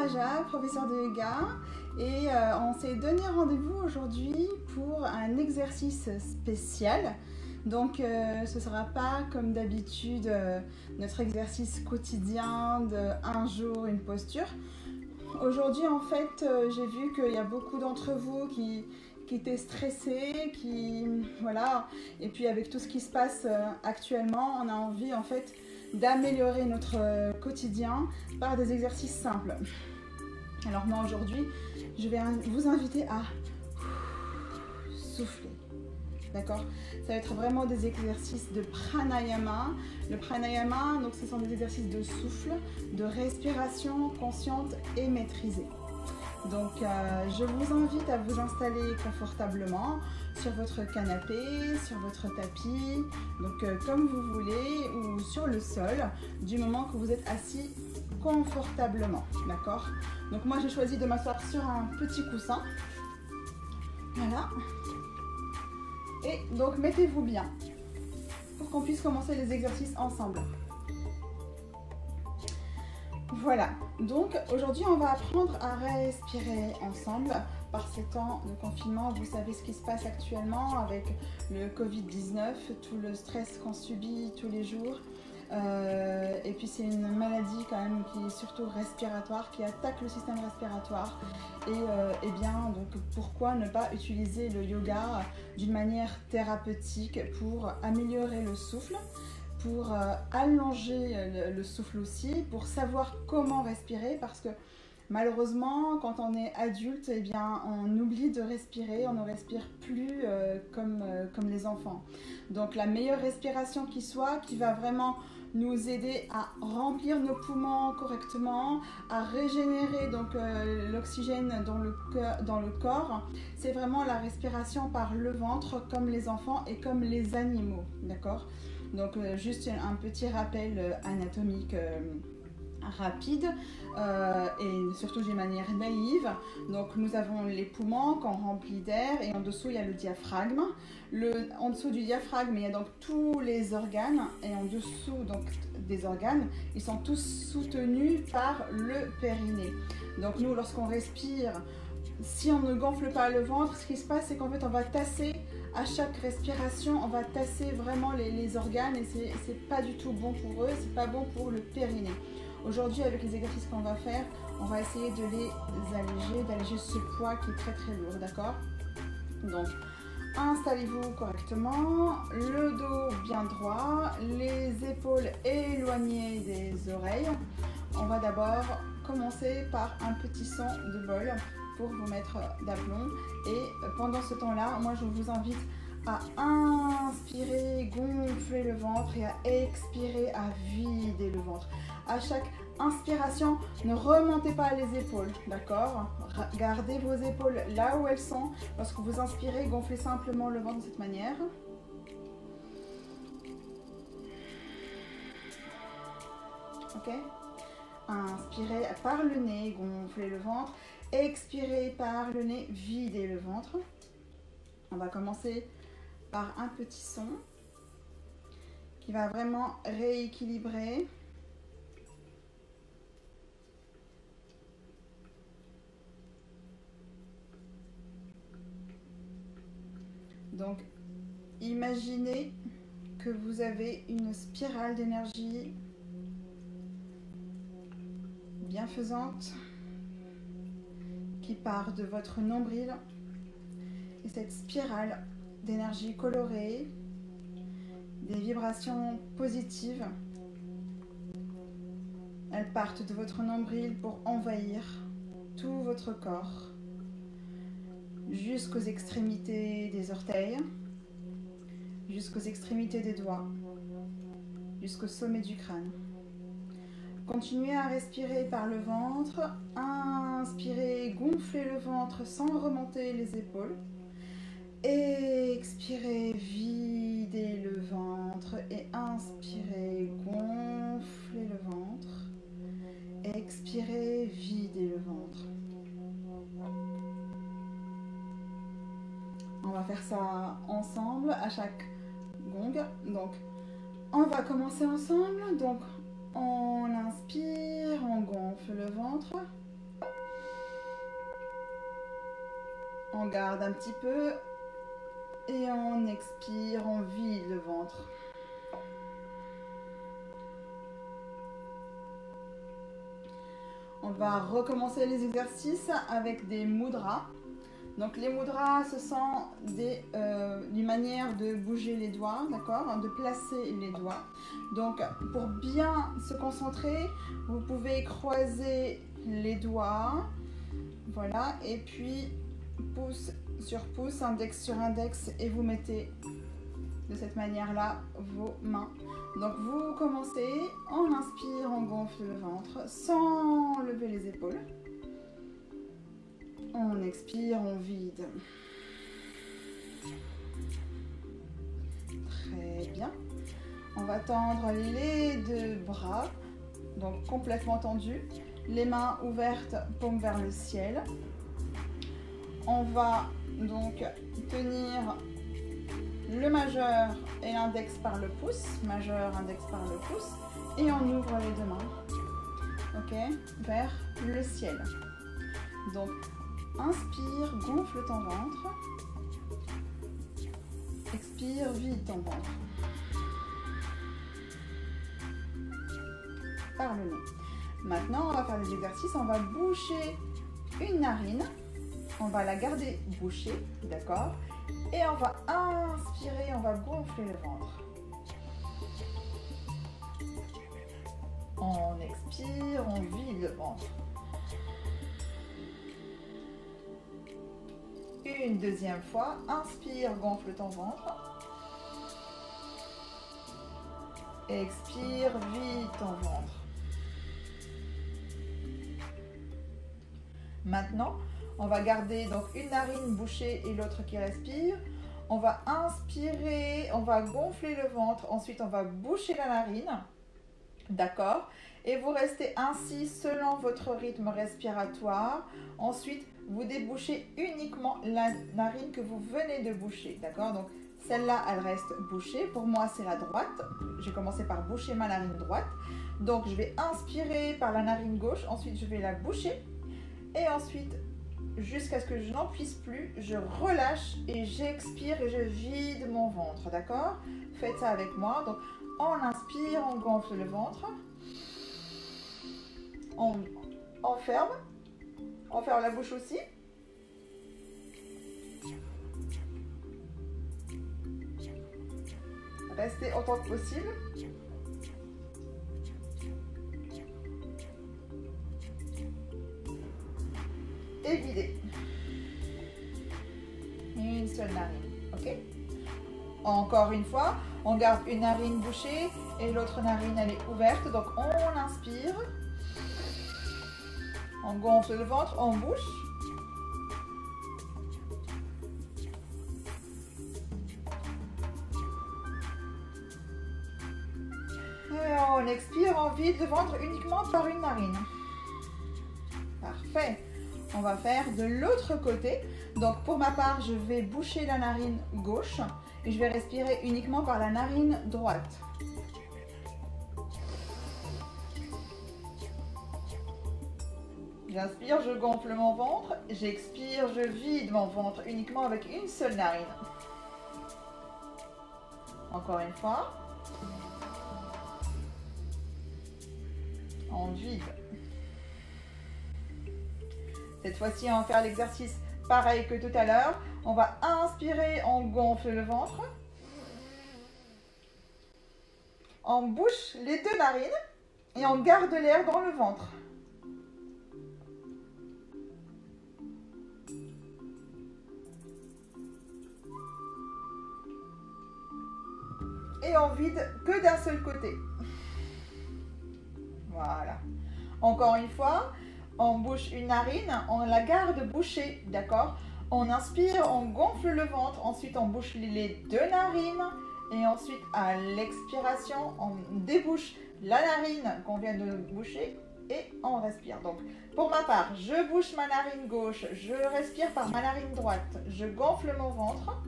Raja, professeure de yoga, et on s'est donné rendez-vous aujourd'hui pour un exercice spécial. Donc ce ne sera pas comme d'habitude notre exercice quotidien de un jour, une posture. Aujourd'hui en fait j'ai vu qu'il y a beaucoup d'entre vous qui étaient stressés, voilà, et puis avec tout ce qui se passe actuellement, on a envie en fait d'améliorer notre quotidien par des exercices simples. Alors moi aujourd'hui, je vais vous inviter à souffler. D'accord? Ça va être vraiment des exercices de pranayama. Le pranayama, donc ce sont des exercices de souffle, de respiration consciente et maîtrisée. Donc je vous invite à vous installer confortablement sur votre canapé, sur votre tapis, donc comme vous voulez, ou sur le sol, du moment que vous êtes assis confortablement, d'accord? Donc moi j'ai choisi de m'asseoir sur un petit coussin, voilà, et donc mettez-vous bien pour qu'on puisse commencer les exercices ensemble. Voilà, donc aujourd'hui on va apprendre à respirer ensemble par ces temps de confinement. Vous savez ce qui se passe actuellement avec le Covid-19, tout le stress qu'on subit tous les jours. Et puis c'est une maladie quand même qui est surtout respiratoire, qui attaque le système respiratoire. Et bien donc pourquoi ne pas utiliser le yoga d'une manière thérapeutique pour améliorer le souffle, pour allonger le souffle aussi, pour savoir comment respirer, parce que malheureusement, quand on est adulte, eh bien, on oublie de respirer, on ne respire plus comme les enfants. Donc la meilleure respiration qui soit, qui va vraiment nous aider à remplir nos poumons correctement, à régénérer donc l'oxygène dans le corps, c'est vraiment la respiration par le ventre, comme les enfants et comme les animaux, d'accord ? Donc juste un petit rappel anatomique rapide et surtout d'une manière naïve. Donc nous avons les poumons qu'on remplit d'air et en dessous il y a le diaphragme. En dessous du diaphragme il y a donc tous les organes, et en dessous donc des organes ils sont tous soutenus par le périnée. Donc nous lorsqu'on respire, si on ne gonfle pas le ventre, ce qui se passe c'est qu'en fait on va tasser à chaque respiration, on va tasser vraiment les organes, et c'est pas du tout bon pour eux, c'est pas bon pour le périnée. Aujourd'hui, avec les exercices qu'on va faire, on va essayer de les alléger, d'alléger ce poids qui est très très lourd, d'accord? Donc, installez-vous correctement, le dos bien droit, les épaules éloignées des oreilles. On va d'abord commencer par un petit son de bol pour vous mettre d'aplomb, et pendant ce temps-là, moi je vous invite à inspirer, gonfler le ventre, et à expirer, à vider le ventre. À chaque inspiration, ne remontez pas les épaules, d'accord? Gardez vos épaules là où elles sont. Lorsque vous inspirez, gonflez simplement le ventre de cette manière. Ok? Inspirez par le nez, gonflez le ventre. Expirez par le nez, videz le ventre. On va commencer par un petit son qui va vraiment rééquilibrer. Donc, imaginez que vous avez une spirale d'énergie bienfaisante qui part de votre nombril, et cette spirale d'énergie colorée, des vibrations positives, elles partent de votre nombril pour envahir tout votre corps, jusqu'aux extrémités des orteils, jusqu'aux extrémités des doigts, jusqu'au sommet du crâne. Continuez à respirer par le ventre. Inspirez, gonflez le ventre sans remonter les épaules. Expirez, videz le ventre, et inspirez, gonflez le ventre. Expirez, videz le ventre. On va faire ça ensemble à chaque gong. Donc, on va commencer ensemble. Donc, on inspire, on gonfle le ventre. On garde un petit peu et on expire, on vide le ventre. On va recommencer les exercices avec des mudras. Donc les mudras, ce sont une manière de bouger les doigts, d'accord, de placer les doigts. Donc pour bien se concentrer, vous pouvez croiser les doigts, voilà, et puis pouce sur pouce, index sur index, et vous mettez de cette manière-là vos mains. Donc vous commencez, on inspire, on gonfle le ventre sans lever les épaules. On expire, on vide. Très bien. On va tendre les deux bras, donc complètement tendus. Les mains ouvertes, paume vers le ciel. On va donc tenir le majeur et l'index par le pouce. Majeur, index par le pouce. Et on ouvre les deux mains. Ok, vers le ciel. Donc, inspire, gonfle ton ventre. Expire, vide ton ventre. Par le nez. Maintenant, on va faire des exercices. On va boucher une narine. On va la garder bouchée, d'accord? Et on va inspirer, on va gonfler le ventre. On expire, on vide le ventre. Une deuxième fois, inspire, gonfle ton ventre. Expire, vide ton ventre. Maintenant, on va garder donc une narine bouchée et l'autre qui respire. On va inspirer, on va gonfler le ventre. Ensuite, on va boucher la narine. D'accord? Et vous restez ainsi selon votre rythme respiratoire. Ensuite, vous débouchez uniquement la narine que vous venez de boucher. D'accord? Donc, celle-là, elle reste bouchée. Pour moi, c'est la droite. J'ai commencé par boucher ma narine droite. Donc, je vais inspirer par la narine gauche. Ensuite, je vais la boucher. Et ensuite, jusqu'à ce que je n'en puisse plus, je relâche et j'expire et je vide mon ventre, d'accord? Faites ça avec moi. Donc, on inspire, on gonfle le ventre. On ferme. On ferme la bouche aussi. Restez autant que possible. Et vider. Une seule narine, ok? Encore une fois, on garde une narine bouchée et l'autre narine elle est ouverte. Donc on inspire, on gonfle le ventre, on bouche. Et on expire, on vide le ventre uniquement par une narine. Parfait. On va faire de l'autre côté. Donc pour ma part, je vais boucher la narine gauche et je vais respirer uniquement par la narine droite. J'inspire, je gonfle mon ventre. J'expire, je vide mon ventre uniquement avec une seule narine. Encore une fois. On vide. Cette fois-ci, on va faire l'exercice pareil que tout à l'heure. On va inspirer, on gonfle le ventre. On bouche les deux narines et on garde l'air dans le ventre. Et on vide que d'un seul côté. Voilà. Encore une fois. On bouche une narine, on la garde bouchée, d'accord? On inspire, on gonfle le ventre, ensuite on bouche les deux narines et ensuite à l'expiration, on débouche la narine qu'on vient de boucher et on respire. Donc pour ma part, je bouche ma narine gauche, je respire par ma narine droite, je gonfle mon ventre.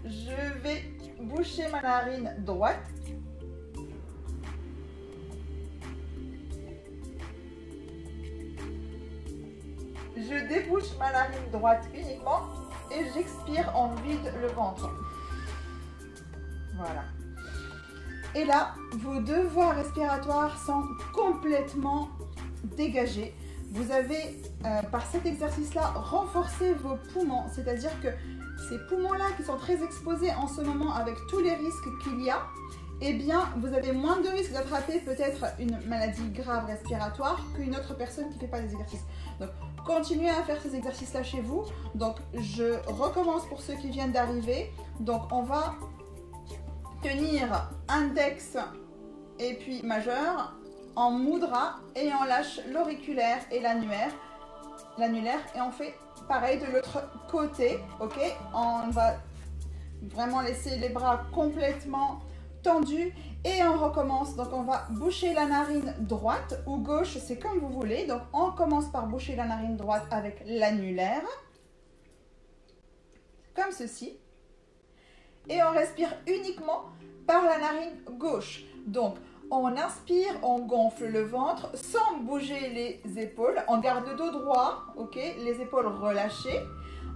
Je vais boucher ma narine droite. Je débouche ma narine droite uniquement et j'expire, on vide le ventre. Voilà. Et là, vos deux voies respiratoires sont complètement dégagées. Vous avez, par cet exercice-là, renforcé vos poumons. C'est-à-dire que ces poumons-là qui sont très exposés en ce moment avec tous les risques qu'il y a, eh bien, vous avez moins de risques d'attraper peut-être une maladie grave respiratoire qu'une autre personne qui ne fait pas des exercices. Donc, continuez à faire ces exercices-là chez vous. Donc, je recommence pour ceux qui viennent d'arriver. Donc, on va tenir index et puis majeur en mudra et on lâche l'auriculaire et l'annulaire et on fait pareil de l'autre côté, ok? On va vraiment laisser les bras complètement tendus et on recommence. Donc on va boucher la narine droite ou gauche, c'est comme vous voulez. Donc on commence par boucher la narine droite avec l'annulaire, comme ceci. Et on respire uniquement par la narine gauche. Donc, on inspire, on gonfle le ventre sans bouger les épaules. On garde le dos droit, ok? Les épaules relâchées.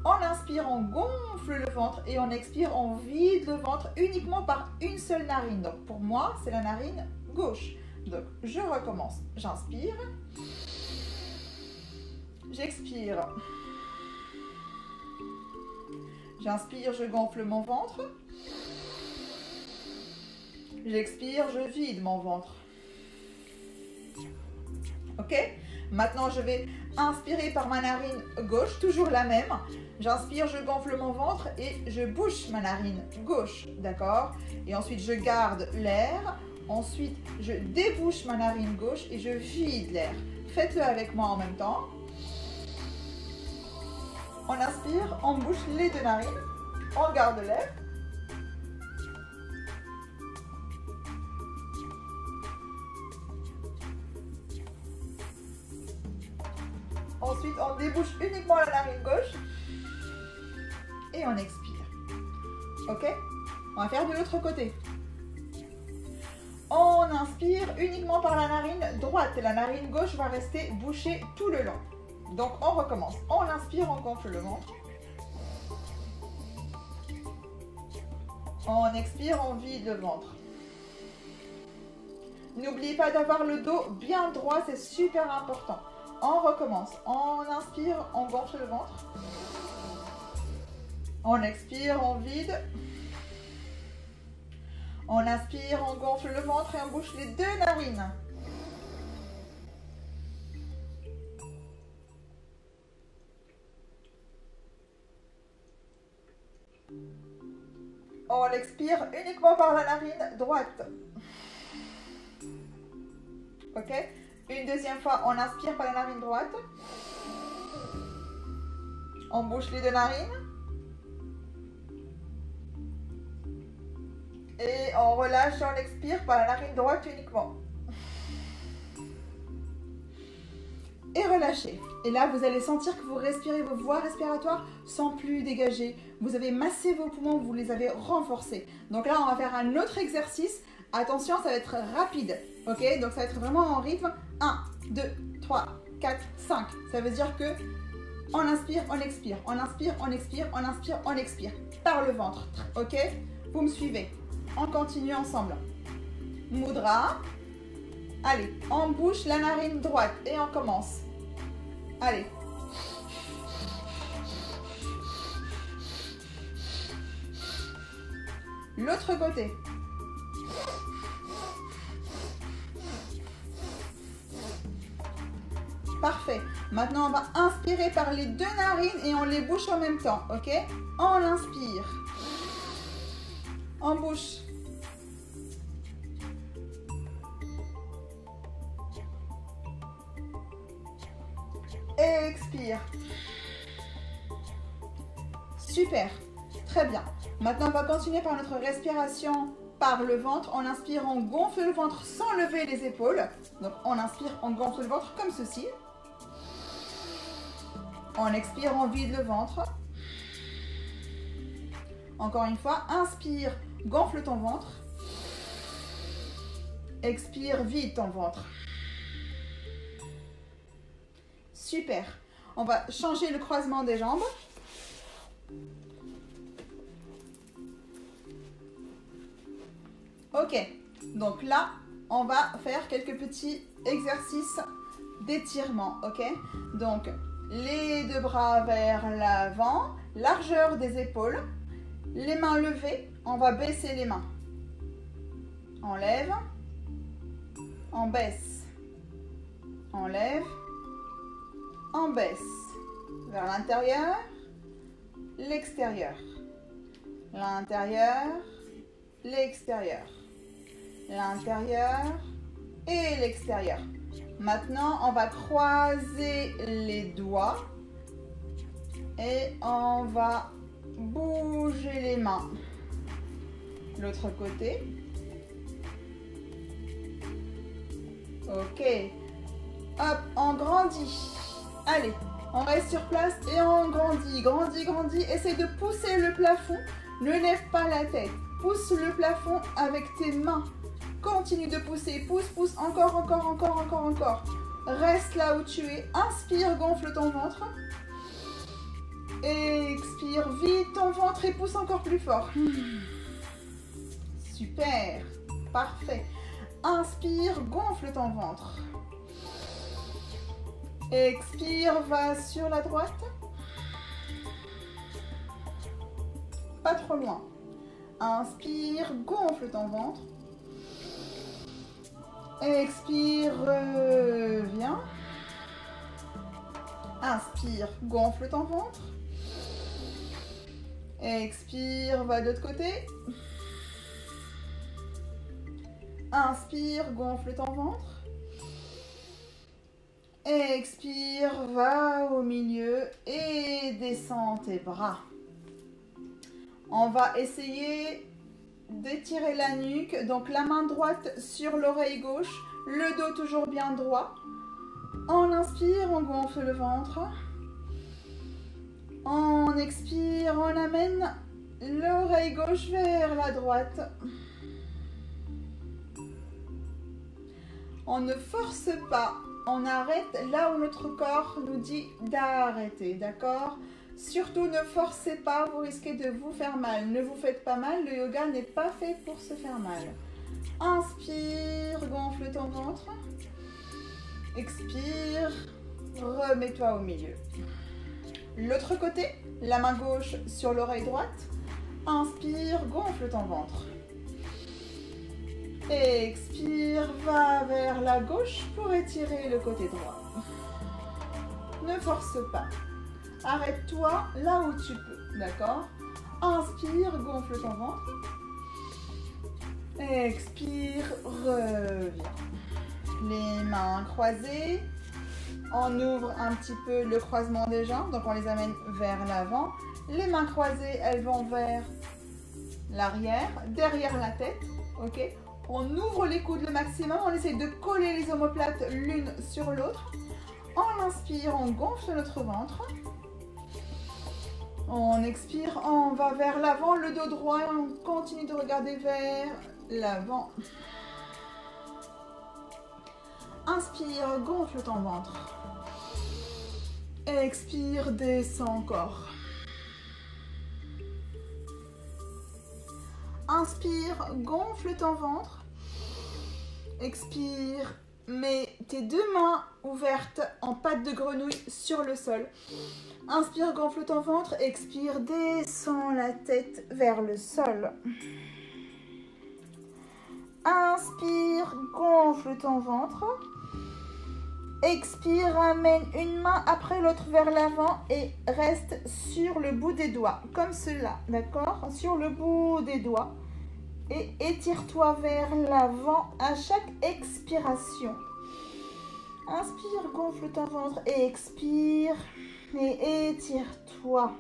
On inspire, on gonfle le ventre et on expire, on vide le ventre uniquement par une seule narine. Donc, pour moi, c'est la narine gauche. Donc, je recommence. J'inspire. J'expire. J'inspire, je gonfle mon ventre. J'expire, je vide mon ventre. Ok? Maintenant, je vais inspirer par ma narine gauche, toujours la même. J'inspire, je gonfle mon ventre et je bouche ma narine gauche. D'accord? Et ensuite, je garde l'air. Ensuite, je débouche ma narine gauche et je vide l'air. Faites-le avec moi en même temps. On inspire, on bouche les deux narines. On garde l'air. Ensuite, on débouche uniquement la narine gauche et on expire. Ok? On va faire de l'autre côté. On inspire uniquement par la narine droite. La narine gauche va rester bouchée tout le long. Donc, on recommence. On inspire, on gonfle le ventre. On expire, on vide le ventre. N'oubliez pas d'avoir le dos bien droit, c'est super important. On recommence. On inspire, on gonfle le ventre. On expire, on vide. On inspire, on gonfle le ventre et on bouche les deux narines. On expire uniquement par la narine droite. Ok? Une deuxième fois, on inspire par la narine droite. On bouche les deux narines. Et on relâche, on expire par la narine droite uniquement. Et relâchez. Et là, vous allez sentir que vous respirez, vos voies respiratoires sont plus dégagées. Vous avez massé vos poumons, vous les avez renforcés. Donc là, on va faire un autre exercice. Attention, ça va être rapide. Ok? Donc ça va être vraiment en rythme. 1, 2, 3, 4, 5. Ça veut dire que on inspire, on expire. On inspire, on expire, on inspire, on expire. Par le ventre. Ok? Vous me suivez. On continue ensemble. Mudra. Allez, on bouche la narine droite et on commence. Allez. L'autre côté. Parfait. Maintenant, on va inspirer par les deux narines et on les bouche en même temps. Ok? On inspire. On bouche. Et expire. Super. Très bien. Maintenant, on va continuer par notre respiration par le ventre. On inspire, on gonfle le ventre sans lever les épaules. Donc, on inspire, on gonfle le ventre comme ceci. On expire, on vide le ventre. Encore une fois, inspire, gonfle ton ventre. Expire, vide ton ventre. Super. On va changer le croisement des jambes. Ok, donc là, on va faire quelques petits exercices d'étirement, ok? Donc, les deux bras vers l'avant, largeur des épaules, les mains levées, on va baisser les mains. On lève, on baisse, on lève, on baisse, vers l'intérieur, l'extérieur, l'intérieur, l'extérieur, l'intérieur et l'extérieur. Maintenant, on va croiser les doigts et on va bouger les mains. L'autre côté. Ok. Hop, on grandit. Allez, on reste sur place et on grandit. Grandit, grandit. Essaye de pousser le plafond. Ne lève pas la tête. Pousse le plafond avec tes mains. Continue de pousser. Pousse, pousse. Encore, encore, encore, encore, encore. Reste là où tu es. Inspire, gonfle ton ventre. Expire, vide ton ventre et pousse encore plus fort. Super. Parfait. Inspire, gonfle ton ventre. Expire, va sur la droite. Pas trop loin. Inspire, gonfle ton ventre. Expire, reviens. Inspire, gonfle ton ventre. Expire, va de l'autre côté. Inspire, gonfle ton ventre. Expire, va au milieu et descends tes bras. On va essayer d'étirer la nuque. Donc la main droite sur l'oreille gauche, le dos toujours bien droit. On inspire, on gonfle le ventre. On expire, on amène l'oreille gauche vers la droite. On ne force pas, on arrête là où notre corps nous dit d'arrêter, d'accord? Surtout ne forcez pas, vous risquez de vous faire mal. Ne vous faites pas mal, le yoga n'est pas fait pour se faire mal. Inspire, gonfle ton ventre. Expire, remets-toi au milieu. L'autre côté, la main gauche sur l'oreille droite. Inspire, gonfle ton ventre. Expire, va vers la gauche pour étirer le côté droit. Ne force pas. Arrête-toi là où tu peux, d'accord? Inspire, gonfle ton ventre. Expire, reviens. Les mains croisées. On ouvre un petit peu le croisement des jambes, donc on les amène vers l'avant. Les mains croisées, elles vont vers l'arrière, derrière la tête, ok? On ouvre les coudes le maximum, on essaie de coller les omoplates l'une sur l'autre. On inspire, on gonfle notre ventre. On expire, on va vers l'avant, le dos droit, et on continue de regarder vers l'avant. Inspire, gonfle ton ventre. Expire, descends encore. Inspire, gonfle ton ventre. Expire, mets tes deux mains ouvertes en patte de grenouille sur le sol. Inspire, gonfle ton ventre. Expire, descends la tête vers le sol. Inspire, gonfle ton ventre. Expire, amène une main après l'autre vers l'avant et reste sur le bout des doigts, comme cela, d'accord? Sur le bout des doigts. Et étire-toi vers l'avant à chaque expiration. Inspire, gonfle ton ventre et expire. Et étire-toi.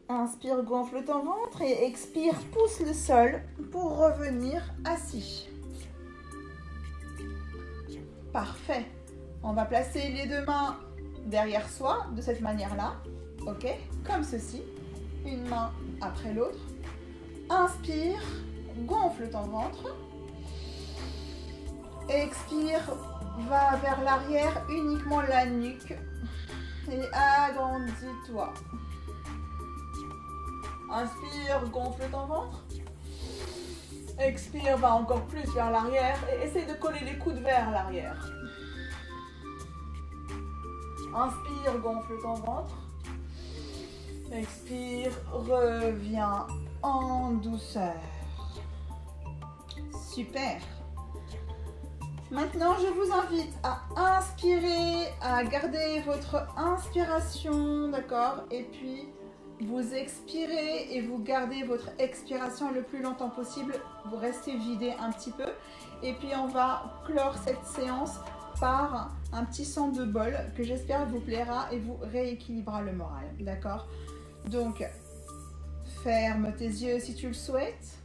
Inspire, gonfle ton ventre et expire, pousse le sol pour revenir assis. Parfait. On va placer les deux mains derrière soi de cette manière-là. Ok? Comme ceci. Une main après l'autre. Inspire, gonfle ton ventre. Expire, va vers l'arrière, uniquement la nuque. Et agrandis-toi. Inspire, gonfle ton ventre. Expire, va encore plus vers l'arrière et essaye de coller les coudes vers l'arrière. Inspire, gonfle ton ventre. Expire, reviens en douceur. Super. Maintenant, je vous invite à inspirer, à garder votre inspiration, d'accord? Et puis, vous expirez et vous gardez votre expiration le plus longtemps possible. Vous restez vidé un petit peu. Et puis, on va clore cette séance par un petit son de bol que j'espère vous plaira et vous rééquilibrera le moral, d'accord? Donc, ferme tes yeux si tu le souhaites.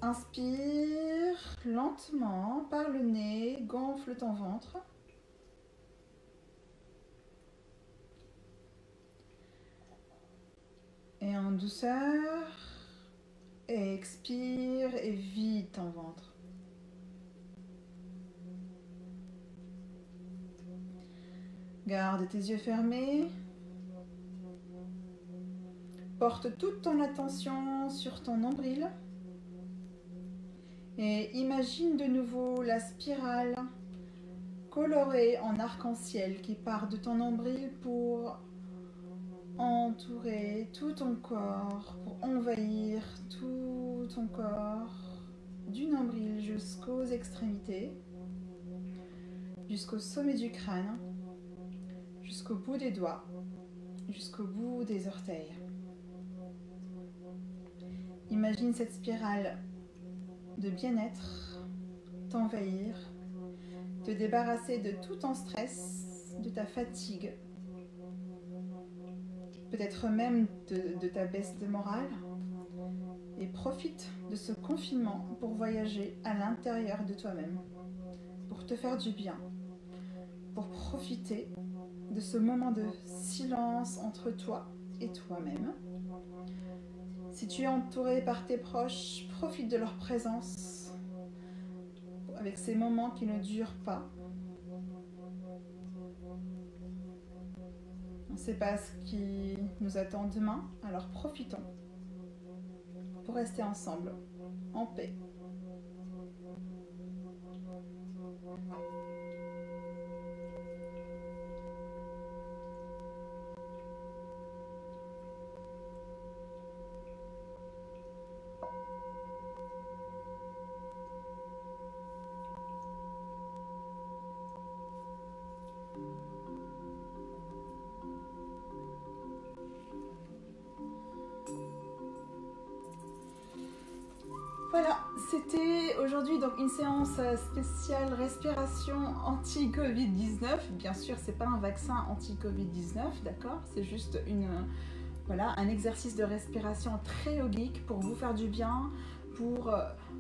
Inspire lentement par le nez, gonfle ton ventre. Et en douceur, expire et vide ton ventre. Garde tes yeux fermés. Porte toute ton attention sur ton nombril. Et imagine de nouveau la spirale colorée en arc-en-ciel qui part de ton nombril pour entourer tout ton corps, pour envahir tout ton corps, du nombril jusqu'aux extrémités, jusqu'au sommet du crâne, jusqu'au bout des doigts, jusqu'au bout des orteils. Imagine cette spirale de bien-être t'envahir, te débarrasser de tout ton stress, de ta fatigue, peut-être même de ta baisse de morale, et profite de ce confinement pour voyager à l'intérieur de toi-même, pour te faire du bien, pour profiter de ce moment de silence entre toi et toi-même. Si tu es entouré par tes proches, profite de leur présence avec ces moments qui ne durent pas. On ne sait pas ce qui nous attend demain, alors profitons pour rester ensemble, en paix. Voilà, c'était aujourd'hui donc une séance spéciale respiration anti-Covid-19. Bien sûr, c'est pas un vaccin anti-Covid-19, d'accord? C'est juste un exercice de respiration très yogique pour vous faire du bien, pour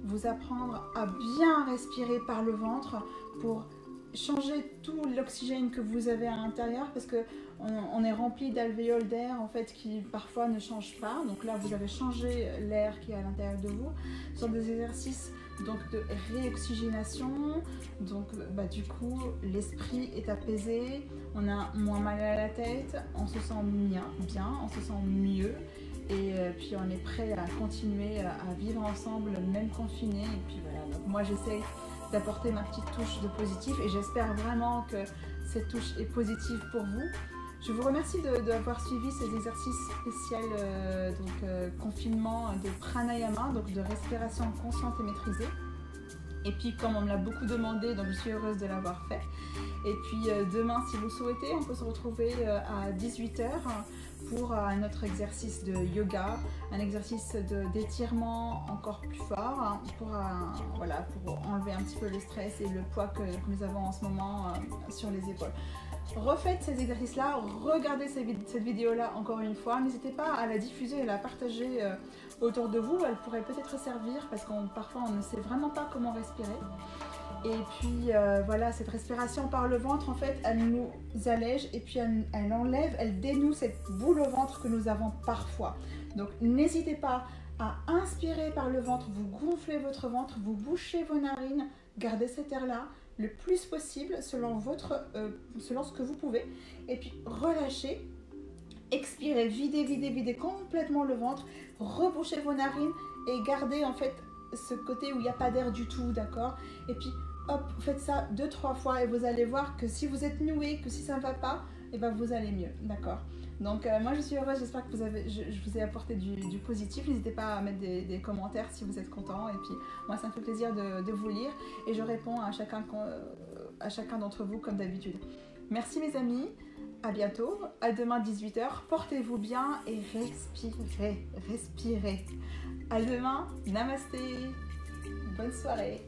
vous apprendre à bien respirer par le ventre, pour changer tout l'oxygène que vous avez à l'intérieur, parce que on est rempli d'alvéoles d'air en fait qui parfois ne changent pas. Donc là vous avez changé l'air qui est à l'intérieur de vous. Ce sont des exercices donc de réoxygénation. Donc du coup l'esprit est apaisé, on a moins mal à la tête, on se sent bien, on se sent mieux. Et puis on est prêt à continuer à vivre ensemble, même confinés. Et puis voilà, donc moi j'essaie d'apporter ma petite touche de positif et j'espère vraiment que cette touche est positive pour vous. Je vous remercie d'avoir suivi ces exercices spéciaux confinement de pranayama, donc de respiration consciente et maîtrisée. Et puis comme on me l'a beaucoup demandé, donc je suis heureuse de l'avoir fait. Et puis demain, si vous le souhaitez, on peut se retrouver à 18 h pour un autre exercice de yoga, un exercice d'étirement encore plus fort pour enlever un petit peu le stress et le poids que nous avons en ce moment sur les épaules. Refaites ces exercices-là, regardez cette vidéo-là encore une fois. N'hésitez pas à la diffuser et à la partager autour de vous. Elle pourrait peut-être servir parce que parfois on ne sait vraiment pas comment respirer. Et puis voilà, cette respiration par le ventre, en fait, elle nous allège et puis elle enlève, elle dénoue cette boule au ventre que nous avons parfois. Donc n'hésitez pas à inspirer par le ventre, vous gonflez votre ventre, vous bouchez vos narines, gardez cet air-là, le plus possible selon selon ce que vous pouvez. Et puis relâchez, expirez, videz complètement le ventre, rebouchez vos narines et gardez en fait ce côté où il n'y a pas d'air du tout, d'accord? Et puis hop, faites ça 2-3 fois et vous allez voir que si vous êtes noué, que si ça ne va pas, et ben vous allez mieux, d'accord? Donc moi je suis heureuse, j'espère que je vous ai apporté du positif. N'hésitez pas à mettre des commentaires si vous êtes content. Et puis moi ça me fait plaisir de vous lire et je réponds à chacun d'entre vous comme d'habitude. Merci mes amis, à bientôt, à demain 18h. Portez-vous bien et respirez. À demain, namasté, bonne soirée.